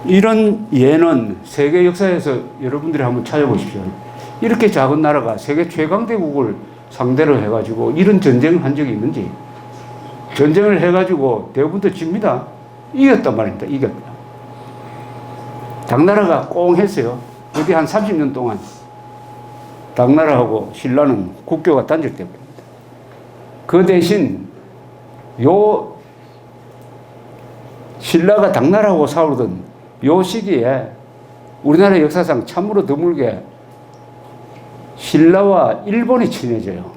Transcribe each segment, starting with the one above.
이런 예는 세계 역사에서 여러분들이 한번 찾아보십시오. 이렇게 작은 나라가 세계 최강대국을 상대로 해가지고 이런 전쟁을 한 적이 있는지. 전쟁을 해가지고 대부분 집니다. 이겼단 말입니다. 이겼다. 당나라가 꽁 했어요. 어디 한 30년 동안 당나라하고 신라는 국교가 단절되어버립니다. 그 대신 요 신라가 당나라하고 싸우던 요 시기에 우리나라 역사상 참으로 드물게 신라와 일본이 친해져요.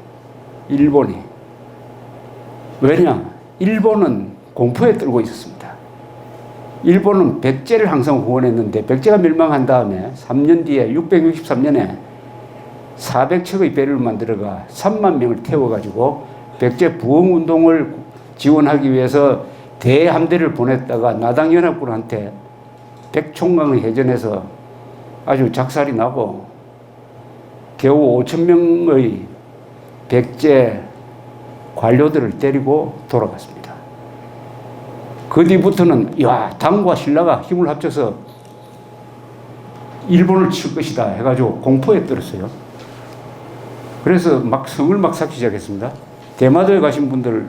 일본이. 왜냐? 일본은 공포에 떨고 있었습니다. 일본은 백제를 항상 후원했는데 백제가 멸망한 다음에 3년 뒤에 663년에 400척의 배를 만들어가 3만 명을 태워가지고 백제 부흥운동을 지원하기 위해서 대함대를 보냈다가 나당연합군한테 백총강의 해전에서 아주 작살이 나고 겨우 5천 명의 백제 관료들을 때리고 돌아갔습니다. 그 뒤부터는 당과 신라가 힘을 합쳐서 일본을 칠 것이다 해가지고 공포에 떨었어요. 그래서 막 성을 막 쌓기 시작했습니다. 대마도에 가신 분들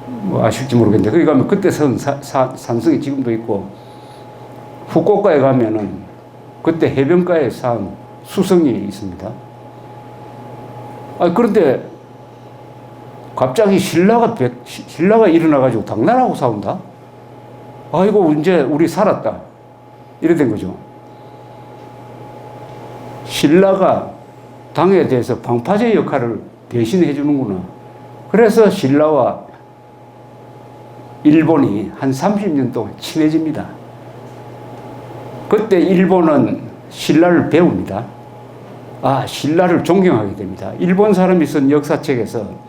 뭐 아실지 모르겠는데 거기 가면 그때 산성이 지금도 있고 후쿠오카에 가면은 그때 해변가에 산 수성이 있습니다. 그런데 갑자기 신라가 일어나가지고 당나라하고 싸운다? 아이고, 이제 우리 살았다. 이래 된 거죠. 신라가 당에 대해서 방파제 역할을 대신해 주는구나. 그래서 신라와 일본이 한 30년 동안 친해집니다. 그때 일본은 신라를 배웁니다. 신라를 존경하게 됩니다. 일본 사람이 쓴 역사책에서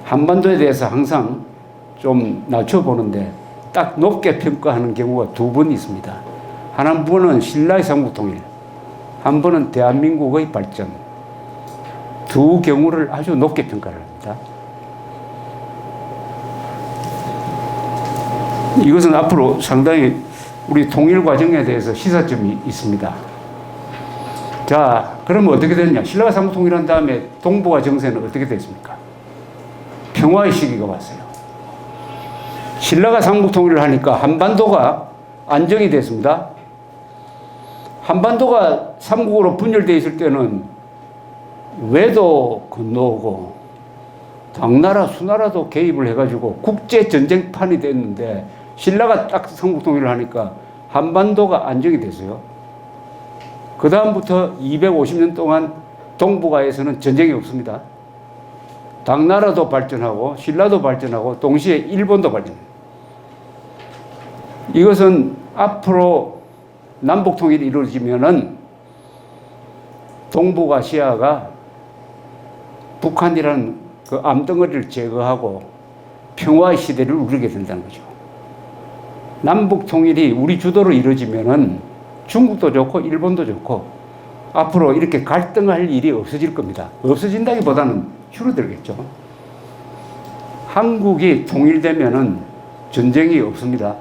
한반도에 대해서 항상 좀 낮춰보는데 딱 높게 평가하는 경우가 두 번 있습니다. 한 번은 신라의 삼국통일, 한 번은 대한민국의 발전. 두 경우를 아주 높게 평가를 합니다. 이것은 앞으로 상당히 우리 통일 과정에 대해서 시사점이 있습니다. 자, 그러면 어떻게 됐냐? 신라가 삼국통일한 다음에 동북아 정세는 어떻게 됐습니까? 평화의 시기가 왔어요. 신라가 삼국통일을 하니까 한반도가 안정이 됐습니다. 한반도가 삼국으로 분열되어 있을 때는 외도 건너오고 당나라, 수나라도 개입을 해가지고 국제전쟁판이 됐는데 신라가 딱 삼국통일을 하니까 한반도가 안정이 됐어요. 그 다음부터 250년 동안 동북아에서는 전쟁이 없습니다. 당나라도 발전하고 신라도 발전하고 동시에 일본도 발전해요. 이것은 앞으로 남북통일이 이루어지면은 동북아시아가 북한이라는 그 암덩어리를 제거하고 평화의 시대를 누리게 된다는 거죠. 남북통일이 우리 주도로 이루어지면은 중국도 좋고 일본도 좋고 앞으로 이렇게 갈등할 일이 없어질 겁니다. 없어진다기보다는 줄어들겠죠. 한국이 통일되면은 전쟁이 없습니다.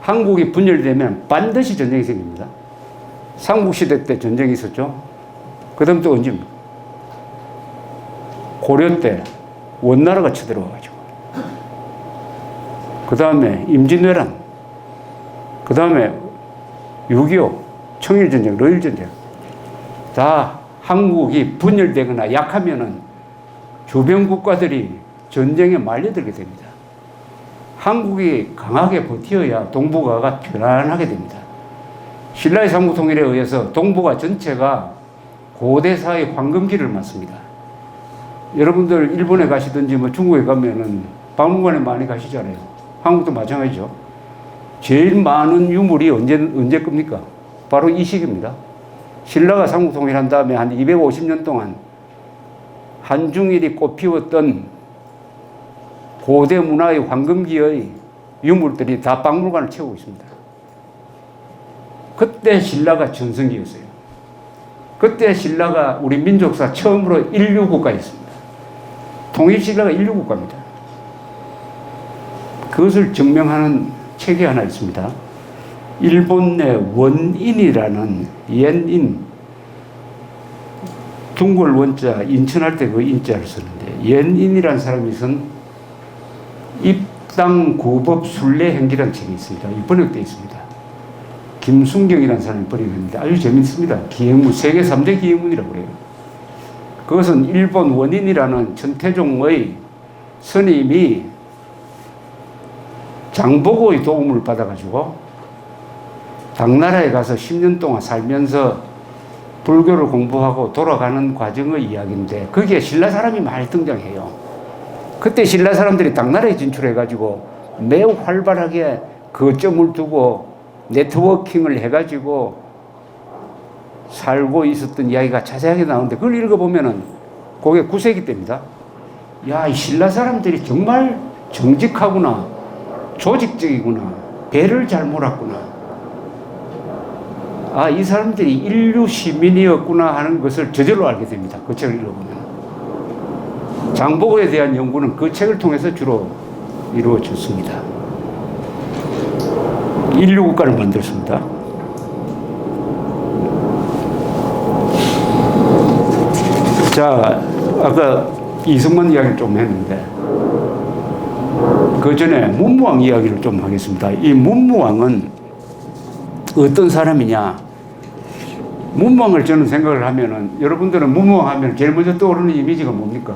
한국이 분열되면 반드시 전쟁이 생깁니다. 삼국시대 때 전쟁이 있었죠. 그 다음 또 언제입니까? 고려 때 원나라가 쳐들어와가지고. 그 다음에 임진왜란. 그 다음에 6.25 청일전쟁, 러일전쟁. 다 한국이 분열되거나 약하면은 주변 국가들이 전쟁에 말려들게 됩니다. 한국이 강하게 버텨야 동북아가 편안하게 됩니다. 신라의 삼국통일에 의해서 동북아 전체가 고대사의 황금기를 맞습니다. 여러분들 일본에 가시든지 뭐 중국에 가면은 박물관에 많이 가시잖아요. 한국도 마찬가지죠. 제일 많은 유물이 언제 겁니까? 바로 이 시기입니다. 신라가 삼국통일한 다음에 한 250년 동안 한중일이 꽃피웠던 고대 문화의 황금기의 유물들이 다 박물관을 채우고 있습니다. 그때 신라가 전성기였어요. 그때 신라가 우리 민족사 처음으로 인류국가였습니다. 통일신라가 인류국가입니다. 그것을 증명하는 책이 하나 있습니다. 일본 내 원인이라는 옌인, 중국을 원자 인천할 때 그 인자를 쓰는데 옌인이라는 사람이 쓴 입당 구법 순례 행기라는 책이 있습니다. 번역되어 있습니다. 김순경이라는 사람이 번역했는데 아주 재밌습니다. 기행문, 세계 3대 기행문이라고 그래요. 그것은 일본 원인이라는 천태종의 스님이 장보고의 도움을 받아가지고 당나라에 가서 10년 동안 살면서 불교를 공부하고 돌아가는 과정의 이야기인데 거기에 신라 사람이 많이 등장해요. 그때 신라 사람들이 당나라에 진출해가지고 매우 활발하게 거점을 두고 네트워킹을 해가지고 살고 있었던 이야기가 자세하게 나오는데 그걸 읽어보면은 그게 9세기 때입니다. 야, 이 신라 사람들이 정말 정직하구나, 조직적이구나, 배를 잘 몰았구나. 아, 이 사람들이 인류 시민이었구나 하는 것을 저절로 알게 됩니다. 그 책을 읽어보면. 장보고에 대한 연구는 그 책을 통해서 주로 이루어졌습니다. 인류 국가를 만들었습니다. 자, 아까 이승만 이야기를 좀 했는데 그 전에 문무왕 이야기를 좀 하겠습니다. 이 문무왕은 어떤 사람이냐? 문무왕을 저는 생각을 하면은 여러분들은 문무왕 하면 제일 먼저 떠오르는 이미지가 뭡니까?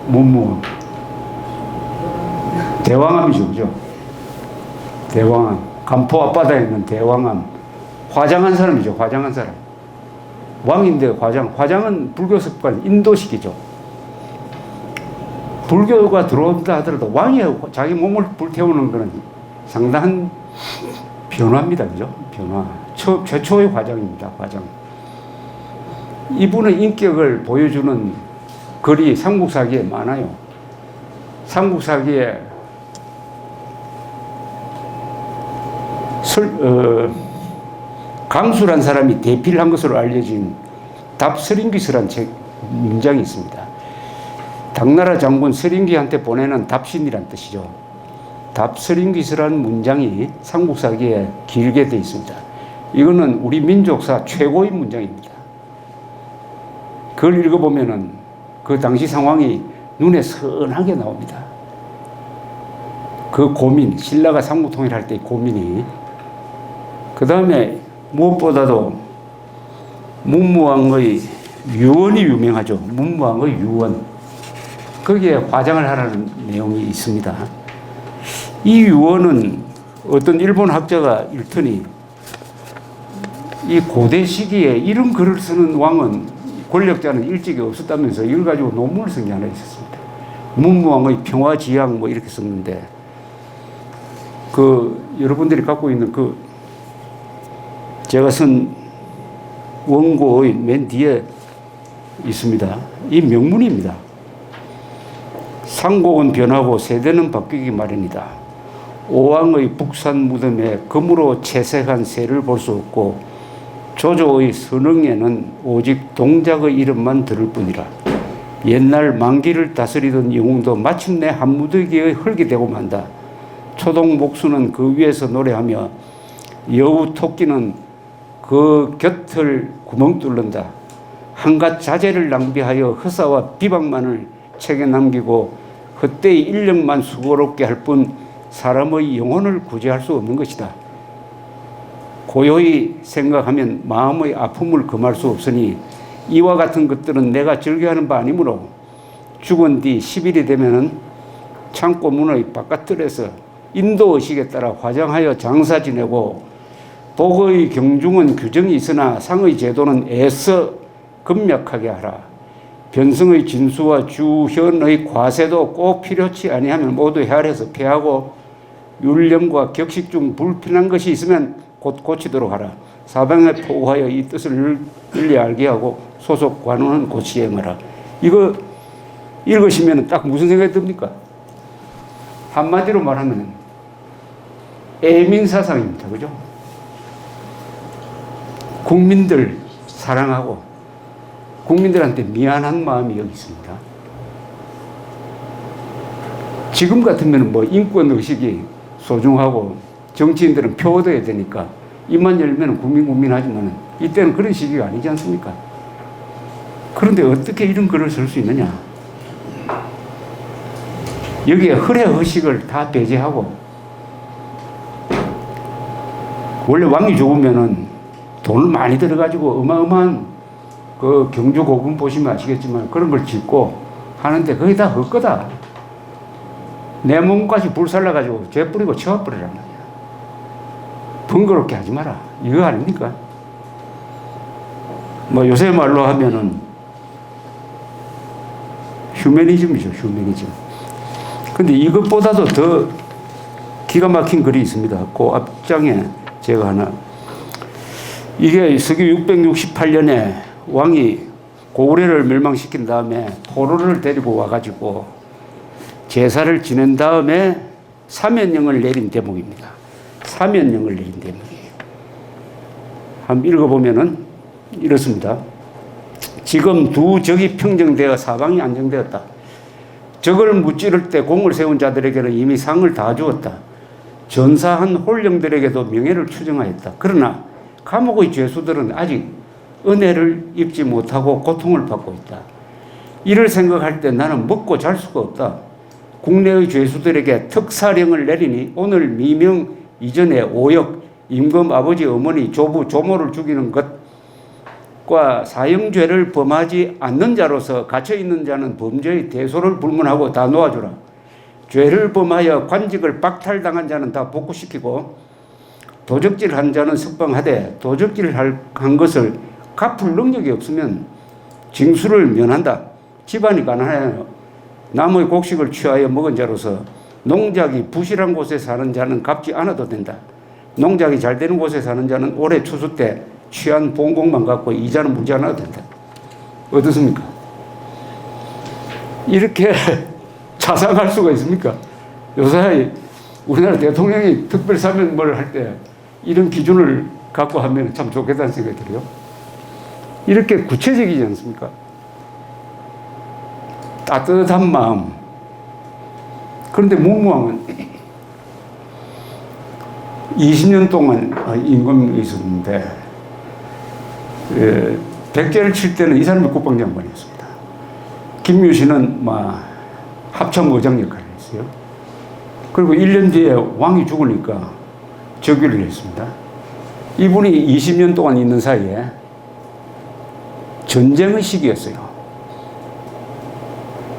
문무왕. 대왕암이죠, 그죠? 대왕암. 간포 앞바다에 있는 대왕암. 화장한 사람이죠, 화장한 사람. 왕인데 화장. 화장은 불교 습관, 인도식이죠. 불교가 들어온다 하더라도 왕이 자기 몸을 불태우는 것은 상당한 변화입니다, 그죠? 변화. 최초의 화장입니다, 화장. 이분의 인격을 보여주는 글이 삼국사기에 많아요. 삼국사기에 강수란 사람이 대필을 한 것으로 알려진 답서린기서란 문장이 있습니다. 당나라 장군 서린기한테 보내는 답신이란 뜻이죠. 답서린기서란 문장이 삼국사기에 길게 되어 있습니다. 이거는 우리 민족사 최고의 문장입니다. 그걸 읽어보면은 그 당시 상황이 눈에 선하게 나옵니다. 그 고민, 신라가 삼국통일할 때의 고민이. 그 다음에 무엇보다도 문무왕의 유언이 유명하죠. 문무왕의 유언. 거기에 화장을 하라는 내용이 있습니다. 이 유언은 어떤 일본 학자가 읽더니 이 고대 시기에 이런 글을 쓰는 왕은 권력자는 일찍이 없었다면서 이걸 가지고 논문을 쓴 게 하나 있었습니다. 문무왕의 평화지향 뭐 이렇게 썼는데 그 여러분들이 갖고 있는 그 제가 쓴 원고의 맨 뒤에 있습니다. 이 명문입니다. 상곡은 변하고 세대는 바뀌기 마련이다. 오왕의 북산 무덤에 금으로 채색한 새를 볼 수 없고 조조의 선흥에는 오직 동작의 이름만 들을 뿐이라. 옛날 만기를 다스리던 영웅도 마침내 한무더기의 흙이 되고 만다. 초동 목수는 그 위에서 노래하며 여우 토끼는 그 곁을 구멍 뚫는다. 한갓 자재를 낭비하여 허사와 비방만을 책에 남기고 헛되이 인력만 수고롭게 할 뿐 사람의 영혼을 구제할 수 없는 것이다. 고요히 생각하면 마음의 아픔을 금할 수 없으니 이와 같은 것들은 내가 즐겨하는 바 아니므로 죽은 뒤 10일이 되면은 창고 문의 바깥들에서 인도 의식에 따라 화장하여 장사 지내고 복의 경중은 규정이 있으나 상의 제도는 애써 금약하게 하라. 변성의 진수와 주현의 과세도 꼭 필요치 아니하면 모두 헤아려서 피하고 율령과 격식 중 불편한 것이 있으면 곧 고치도록 하라. 사방에 포고하여 이 뜻을 널리 알게 하고 소속 관원은 곧 시행하라. 이거 읽으시면 딱 무슨 생각이 듭니까? 한마디로 말하면 애민사상입니다. 그죠? 국민들 사랑하고 국민들한테 미안한 마음이 여기 있습니다. 지금 같으면 뭐 인권 의식이 소중하고 정치인들은 표 얻어야 되니까 입만 열면 국민 하지만 이때는 그런 시기가 아니지 않습니까? 그런데 어떻게 이런 글을 쓸 수 있느냐? 여기에 허례허식을 다 배제하고, 원래 왕이 죽으면은 돈을 많이 들어가지고 어마어마한 그 경주 고궁 보시면 아시겠지만 그런 걸 짓고 하는데 거의 다 헛거다. 내 몸까지 불살라가지고 죄 뿌리고 쳐버리란 말이야. 번거롭게 하지 마라. 이거 아닙니까? 뭐 요새 말로 하면은 휴머니즘이죠, 휴머니즘. 근데 이것보다도 더 기가 막힌 글이 있습니다. 그 앞장에 제가 하나. 이게 서기 668년에 왕이 고구려를 멸망시킨 다음에 포로를 데리고 와가지고 제사를 지낸 다음에 사면령을 내린 대목입니다. 사면령을 내린 대목이에요. 한번 읽어보면은 이렇습니다. 지금 두 적이 평정되어 사방이 안정되었다. 적을 무찌를 때 공을 세운 자들에게는 이미 상을 다 주었다. 전사한 홀령들에게도 명예를 추정하였다. 그러나 감옥의 죄수들은 아직 은혜를 입지 못하고 고통을 받고 있다. 이를 생각할 때 나는 먹고 잘 수가 없다. 국내의 죄수들에게 특사령을 내리니 오늘 미명 이전에 오역, 임금 아버지 어머니 조부 조모를 죽이는 것과 사형죄를 범하지 않는 자로서 갇혀있는 자는 범죄의 대소를 불문하고 다 놓아주라. 죄를 범하여 관직을 박탈당한 자는 다 복구시키고 도적질한 자는 석방하되 도적질한 것을 갚을 능력이 없으면 징수를 면한다. 집안이 가난하여 남의 곡식을 취하여 먹은 자로서 농작이 부실한 곳에 사는 자는 갚지 않아도 된다. 농작이 잘 되는 곳에 사는 자는 올해 추수 때 취한 봉공만 갖고 이자는 물지 않아도 된다. 어떻습니까? 이렇게 자상할 수가 있습니까? 요새 우리나라 대통령이 특별사면을 할 때 이런 기준을 갖고 하면 참 좋겠다는 생각이 들어요. 이렇게 구체적이지 않습니까? 따뜻한 마음. 그런데 문무왕은 20년 동안 임금이 있었는데, 백제를 칠 때는 이 사람이 국방장관이었습니다. 김유신은 합참의장 역할을 했어요. 그리고 1년 뒤에 왕이 죽으니까 즉위를 했습니다. 이분이 20년 동안 있는 사이에 전쟁의 시기였어요.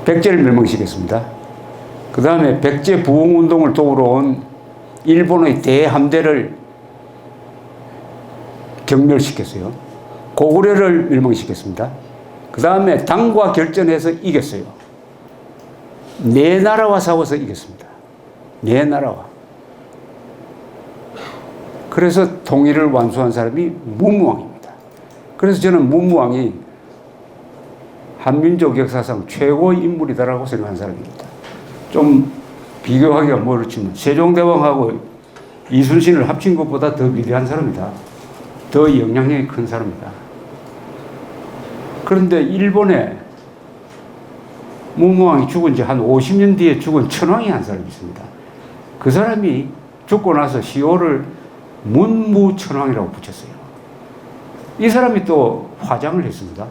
백제를 멸망시켰습니다. 그 다음에 백제 부흥운동을 도우러 온 일본의 대함대를 경멸시켰어요. 고구려를 멸망시켰습니다. 그 다음에 당과 결전해서 이겼어요. 네 나라와 싸워서 이겼습니다. 네 나라와. 그래서 통일을 완수한 사람이 문무왕입니다. 그래서 저는 문무왕이 한민족 역사상 최고의 인물이다라고 생각하는 사람입니다. 좀 비교하기가 그렇지만 세종대왕하고 이순신을 합친 것보다 더 위대한 사람이다. 더 영향력이 큰 사람이다. 그런데 일본에 문무왕이 죽은 지 한 50년 뒤에 죽은 천황이 한 사람이 있습니다. 그 사람이 죽고 나서 시호를 문무천황이라고 붙였어요. 이 사람이 또 화장을 했습니다.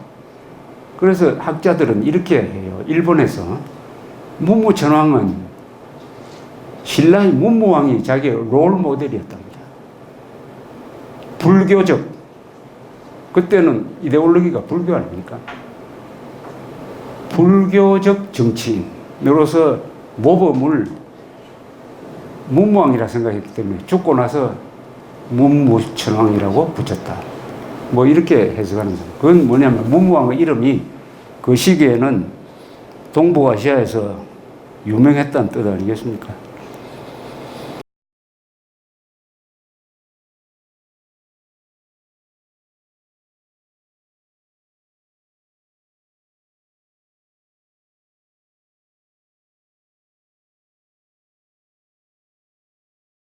그래서 학자들은 이렇게 해요. 일본에서 문무천황은 신라의 문무왕이 자기의 롤 모델이었답니다. 불교적, 그때는 이데올로기가 불교 아닙니까? 불교적 정치인으로서 모범을 문무왕이라 생각했기 때문에 죽고 나서 문무천왕이라고 붙였다. 이렇게 해석하는 거예요. 그건 뭐냐면 문무왕의 이름이 그 시기에는 동북아시아에서 유명했다는 뜻 아니겠습니까?